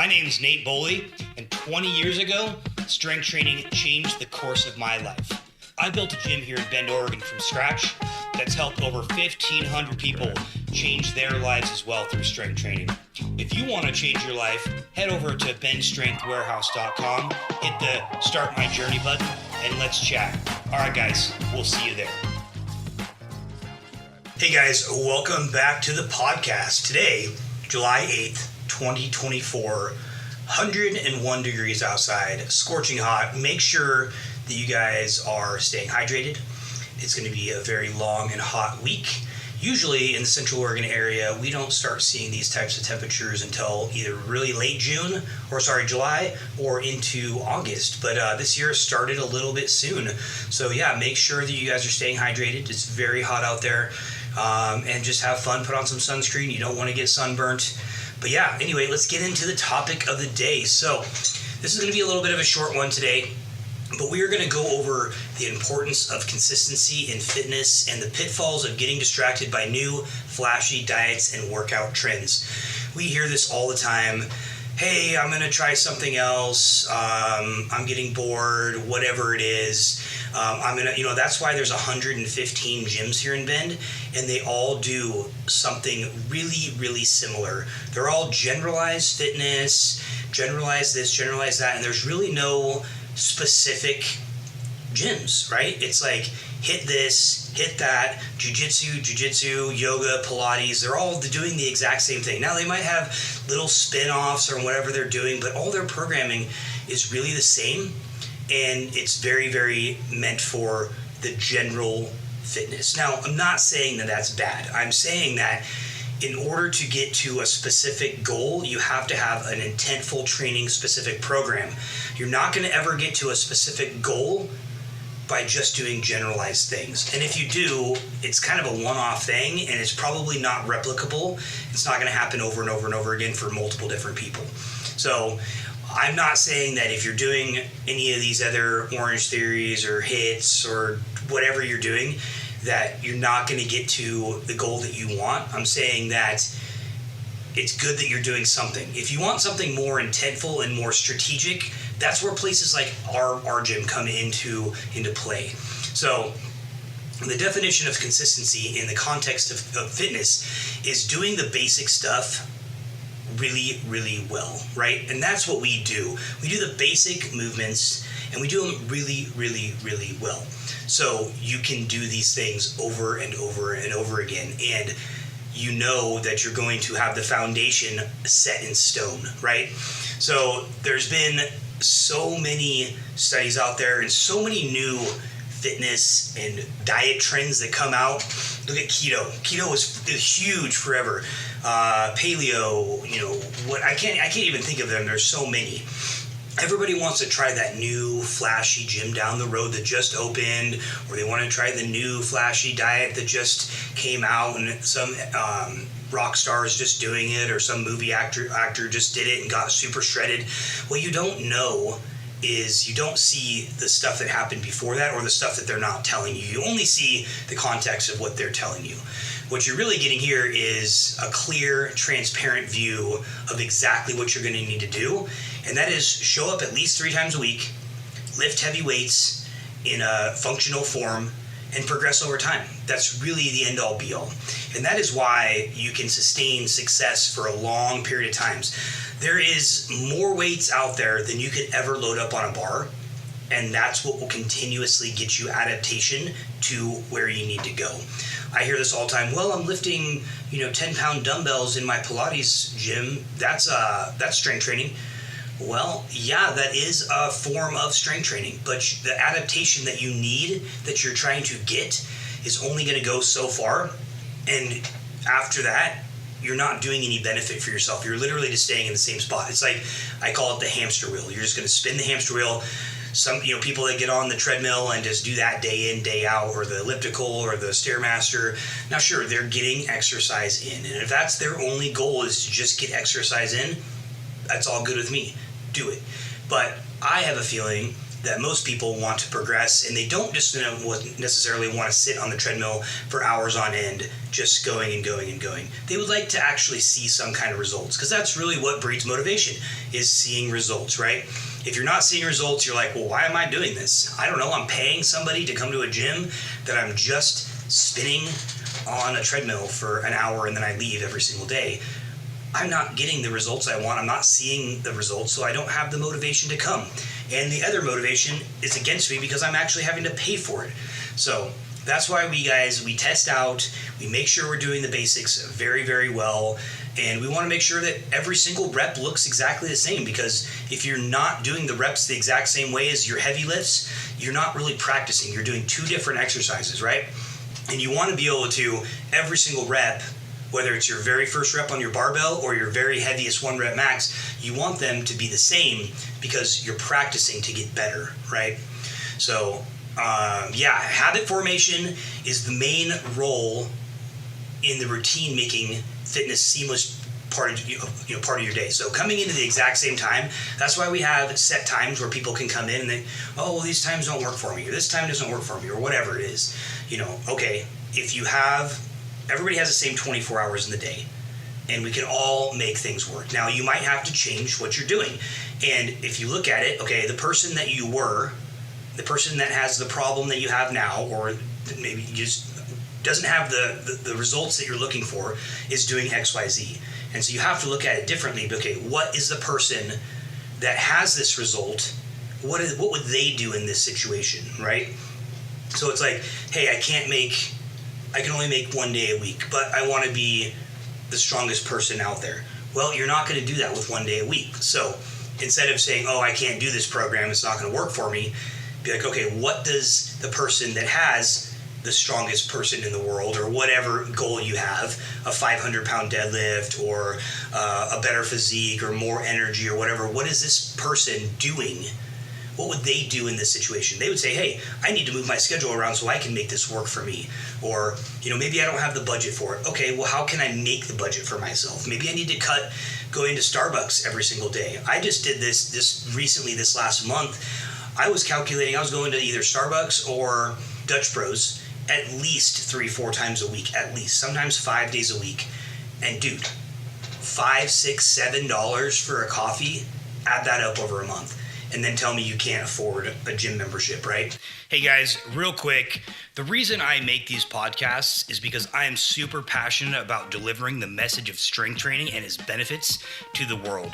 My name's Nate Boley, and 20 years ago, strength training changed the course of my life. I built a gym here in Bend, Oregon from scratch that's helped over 1,500 people change their lives as well through strength training. If you want to change your life, head over to benstrengthwarehouse.com, hit the Start My Journey button, and let's chat. All right, guys, we'll see you there. Hey, guys, welcome back to the podcast. Today, July 8th, 2024, 101 degrees outside, scorching hot. Make sure that you guys are staying hydrated. It's going to be a very long and hot week. Usually in the Central Oregon area, we don't start seeing these types of temperatures until either really late July, or into August. But this year started a little bit soon. So yeah, make sure that you guys are staying hydrated. It's very hot out there. And just have fun, put on some sunscreen. You don't want to get sunburnt. But yeah, anyway, let's get into the topic of the day. So this is going to be a little bit of a short one today, but we are going to go over the importance of consistency in fitness and the pitfalls of getting distracted by new, flashy diets and workout trends. We hear this all the time. Hey, I'm going to try something else. I'm getting bored, whatever it is. That's why there's 115 gyms here in Bend, and they all do something really, really similar. They're all generalized fitness, generalized this, generalized that, and there's really no specific gyms, right? It's like hit this, hit that, jiu-jitsu, yoga, Pilates, they're all doing the exact same thing. Now they might have little spin-offs or whatever they're doing, but all their programming is really the same, and it's very, very meant for the general fitness. Now, I'm not saying that that's bad. I'm saying that in order to get to a specific goal, you have to have an intentful training specific program. You're not going to ever get to a specific goal by just doing generalized things. And if you do, it's kind of a one-off thing, and it's probably not replicable. It's not going to happen over and over and over again for multiple different people. So I'm not saying that if you're doing any of these other Orange Theories or HIITs or whatever you're doing, that you're not going to get to the goal that you want. I'm saying that it's good that you're doing something. If you want something more intentful and more strategic, that's where places like our gym come into play. So the definition of consistency in the context of fitness is doing the basic stuff really, really well, right? And that's what we do. We do the basic movements, and we do them really, really, really well. So you can do these things over and over and over again, and you know that you're going to have the foundation set in stone, right? So there's been so many studies out there and so many new fitness and diet trends that come out. Look at keto. Keto was huge forever. Paleo, I can't even think of them. There's so many. Everybody wants to try that new flashy gym down the road that just opened, or they want to try the new flashy diet that just came out and some rock star is just doing it, or some movie actor just did it and got super shredded. What you don't know is you don't see the stuff that happened before that, or the stuff that they're not telling you. You only see the context of what they're telling you. What you're really getting here is a clear, transparent view of exactly what you're going to need to do. And that is show up at least 3 times a week, lift heavy weights in a functional form, and progress over time. That's really the end-all be-all. And that is why you can sustain success for a long period of times. There is more weights out there than you could ever load up on a bar, and that's what will continuously get you adaptation to where you need to go. I hear this all the time. Well, I'm lifting, 10-pound dumbbells in my Pilates gym. That's strength training. Well, yeah, that is a form of strength training, but the adaptation that you need, that you're trying to get, is only going to go so far. And after that, you're not doing any benefit for yourself. You're literally just staying in the same spot. It's like, I call it the hamster wheel. You're just going to spin the hamster wheel. Some, people that get on the treadmill and just do that day in, day out, or the elliptical or the Stairmaster. Now, sure, they're getting exercise in. And if that's their only goal, is to just get exercise in, that's all good with me. Do it. But I have a feeling that most people want to progress, and they don't just necessarily want to sit on the treadmill for hours on end, just going and going and going. They would like to actually see some kind of results, because that's really what breeds motivation, is seeing results, right? If you're not seeing results, you're like, well, why am I doing this? I don't know. I'm paying somebody to come to a gym that I'm just spinning on a treadmill for an hour and then I leave every single day. I'm not getting the results I want. I'm not seeing the results, so I don't have the motivation to come. And the other motivation is against me because I'm actually having to pay for it. So that's why we test out, we make sure we're doing the basics very, very well, and we want to make sure that every single rep looks exactly the same, because if you're not doing the reps the exact same way as your heavy lifts, you're not really practicing. You're doing two different exercises, right? And you want to be able to, every single rep, whether it's your very first rep on your barbell or your very heaviest 1 rep max, you want them to be the same because you're practicing to get better, right? So, habit formation is the main role in the routine making fitness seamless part of your day. So coming into the exact same time, that's why we have set times where people can come in and they, oh, well, these times don't work for me, or this time doesn't work for me, or whatever it is. Okay, if you have, everybody has the same 24 hours in the day, and we can all make things work. Now, you might have to change what you're doing. And if you look at it, okay, the person that you were, the person that has the problem that you have now, or maybe just doesn't have the results that you're looking for, is doing XYZ. And so you have to look at it differently. Okay, what is the person that has this result? What would they do in this situation, right? So it's like, hey, I can only make 1 day a week, but I want to be the strongest person out there. Well, you're not going to do that with 1 day a week. So instead of saying, oh, I can't do this program, it's not going to work for me, be like, okay, what does the person that has the strongest person in the world, or whatever goal you have, a 500-pound deadlift, or a better physique, or more energy, or whatever, what is this person doing? What would they do in this situation? They would say, hey, I need to move my schedule around so I can make this work for me. Or, maybe I don't have the budget for it. Okay, well, how can I make the budget for myself? Maybe I need to cut going to Starbucks every single day. I just did this recently, this last month. I was calculating, I was going to either Starbucks or Dutch Bros at least 3-4 times a week, at least, sometimes 5 days a week. And dude, $5, $6, $7 for a coffee, add that up over a month. And then tell me you can't afford a gym membership, right? Hey guys, real quick, the reason I make these podcasts is because I am super passionate about delivering the message of strength training and its benefits to the world.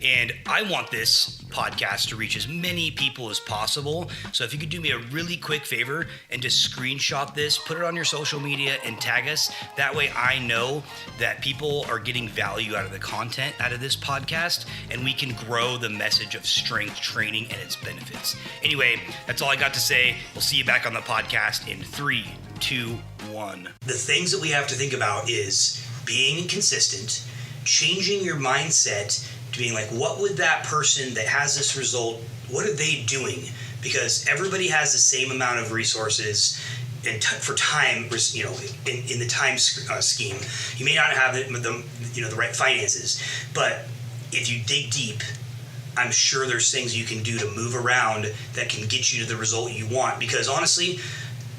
And I want this podcast to reach as many people as possible. So if you could do me a really quick favor and just screenshot this, put it on your social media and tag us. That way I know that people are getting value out of the content out of this podcast, and we can grow the message of strength training and its benefits. Anyway, that's all I got to say. We'll see you back on the podcast in 3, 2, 1. The things that we have to think about is being consistent, changing your mindset to being like, what would that person that has this result, what are they doing? Because everybody has the same amount of resources and for time, in the time scheme. You may not have the right finances, but if you dig deep, I'm sure there's things you can do to move around that can get you to the result you want. Because honestly,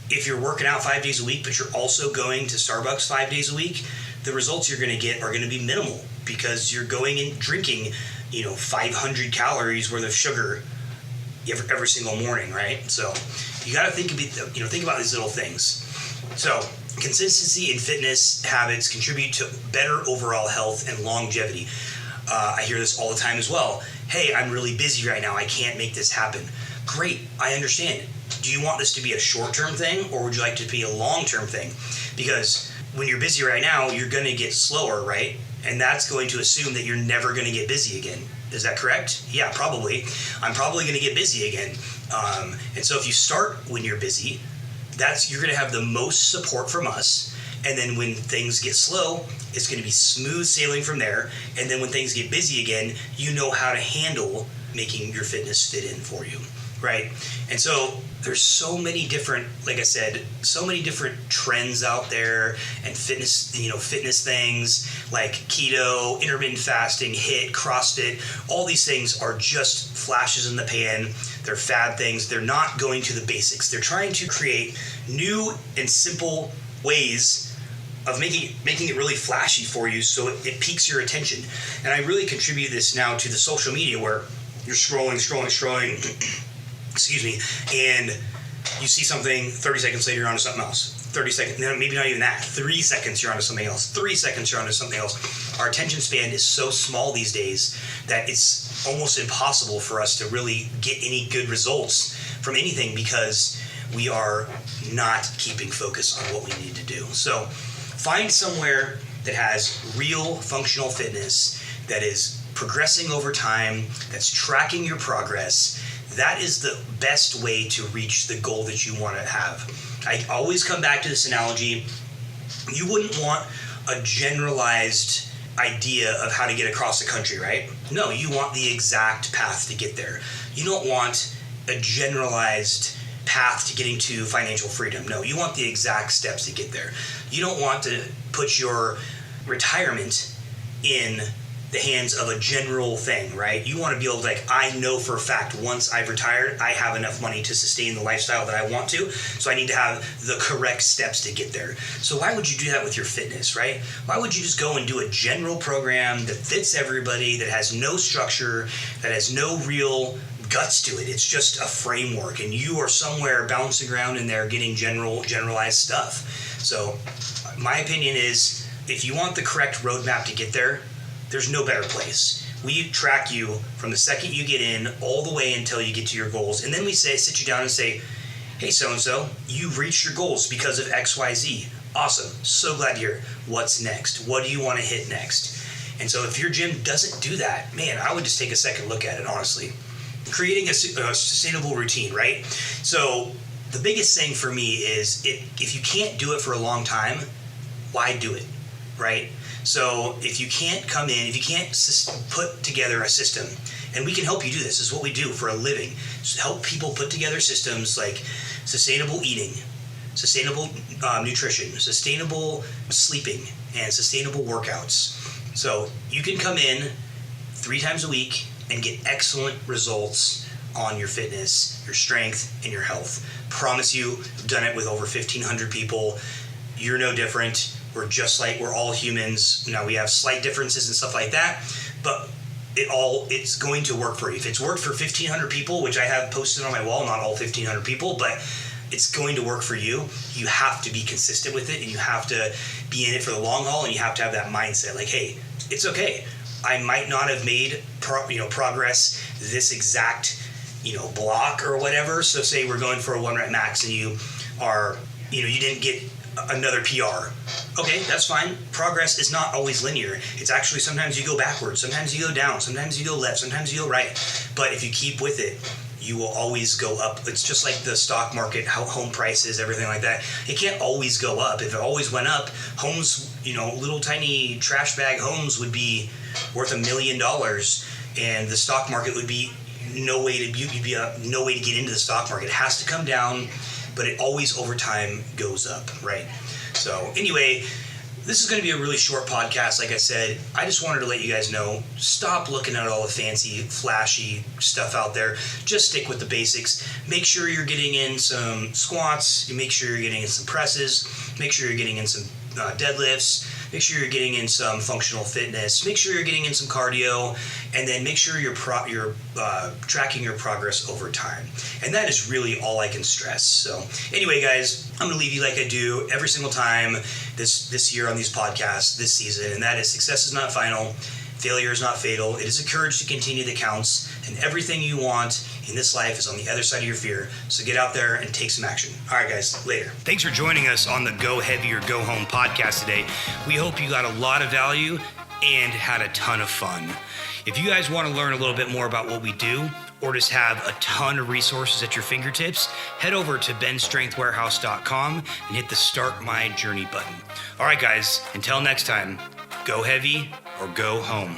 if you're working out 5 days a week, but you're also going to Starbucks 5 days a week, the results you're going to get are going to be minimal, because you're going and drinking, 500 calories worth of sugar every single morning, right? So you got to think about these little things. So consistency in fitness habits contribute to better overall health and longevity. I hear this all the time as well. Hey, I'm really busy right now. I can't make this happen. Great, I understand. Do you want this to be a short-term thing, or would you like it to be a long-term thing? Because when you're busy right now, you're going to get slower, right? And that's going to assume that you're never going to get busy again. Is that correct? Yeah, probably. I'm probably going to get busy again. And so if you start when you're busy, you're going to have the most support from us. And then when things get slow, it's going to be smooth sailing from there. And then when things get busy again, you know how to handle making your fitness fit in for you, right? And so there's so many different, like I said, so many different trends out there, and fitness things like keto, intermittent fasting, HIIT, CrossFit. All these things are just flashes in the pan. They're fad things. They're not going to the basics. They're trying to create new and simple ways of making it really flashy for you so it piques your attention. And I really contribute this now to the social media where you're scrolling, excuse me, and you see something, 30 seconds later you're onto something else. 30 seconds, no, maybe not even that. 3 seconds you're onto something else. 3 seconds you're onto something else. Our attention span is so small these days that it's almost impossible for us to really get any good results from anything because we are not keeping focus on what we need to do. So find somewhere that has real functional fitness, that is progressing over time, that's tracking your progress. That is the best way to reach the goal that you want to have. I always come back to this analogy. You wouldn't want a generalized idea of how to get across the country, right? No, you want the exact path to get there. You don't want a generalized path to getting to financial freedom. No, you want the exact steps to get there. You don't want to put your retirement in the hands of a general thing, right? You want to be able to, like, I know for a fact once I've retired, I have enough money to sustain the lifestyle that I want to, so I need to have the correct steps to get there. So why would you do that with your fitness, right? Why would you just go and do a general program that fits everybody, that has no structure, that has no real guts to it? It's just a framework, and you are somewhere bouncing around in there getting generalized stuff. So my opinion is, if you want the correct roadmap to get there, there's no better place. We track you from the second you get in all the way until you get to your goals. And then we sit you down and say, hey, so-and-so, you've reached your goals because of XYZ. Awesome. So glad to hear. What's next? What do you want to hit next? And so if your gym doesn't do that, man, I would just take a second look at it, honestly. Creating a sustainable routine, right? So the biggest thing for me is if you can't do it for a long time, why do it, right? So if you can't come in, if you can't put together a system, and we can help you do this is what we do for a living, help people put together systems like sustainable eating, sustainable nutrition, sustainable sleeping, and sustainable workouts. So you can come in 3 times a week and get excellent results on your fitness, your strength, and your health. Promise you, I've done it with over 1,500 people. You're no different. We're all humans. Now we have slight differences and stuff like that, but it's going to work for you. If it's worked for 1,500 people, which I have posted on my wall, not all 1,500 people, but it's going to work for you. You have to be consistent with it, and you have to be in it for the long haul, and you have to have that mindset like, hey, it's okay. I might not have made progress this exact block or whatever. So say we're going for a 1 rep max and you didn't get another PR. Okay, that's fine. Progress is not always linear. It's actually sometimes you go backwards, sometimes you go down, sometimes you go left, sometimes you go right. But if you keep with it, you will always go up. It's just like the stock market, how home prices, everything like that. It can't always go up. If it always went up, homes, little tiny trash bag homes would be worth $1 million, and the stock market would be no way to get into the stock market. It has to come down, but it always over time goes up, right? So anyway, this is going to be a really short podcast. Like I said, I just wanted to let you guys know, stop looking at all the fancy, flashy stuff out there. Just stick with the basics. Make sure you're getting in some squats. Make sure you're getting in some presses. Make sure you're getting in some deadlifts. Make sure you're getting in some functional fitness. Make sure you're getting in some cardio, and then make sure you're tracking your progress over time. And that is really all I can stress. So anyway, guys, I'm going to leave you like I do every single time this year on these podcasts, this season, and that is: success is not final. Failure is not fatal. It is a courage to continue that counts, and everything you want in this life is on the other side of your fear. So get out there and take some action. All right, guys, later. Thanks for joining us on the Go Heavy or Go Home podcast today. We hope you got a lot of value and had a ton of fun. If you guys want to learn a little bit more about what we do, or just have a ton of resources at your fingertips, head over to benstrengthwarehouse.com and hit the Start My Journey button. All right, guys, until next time, go heavy or go home.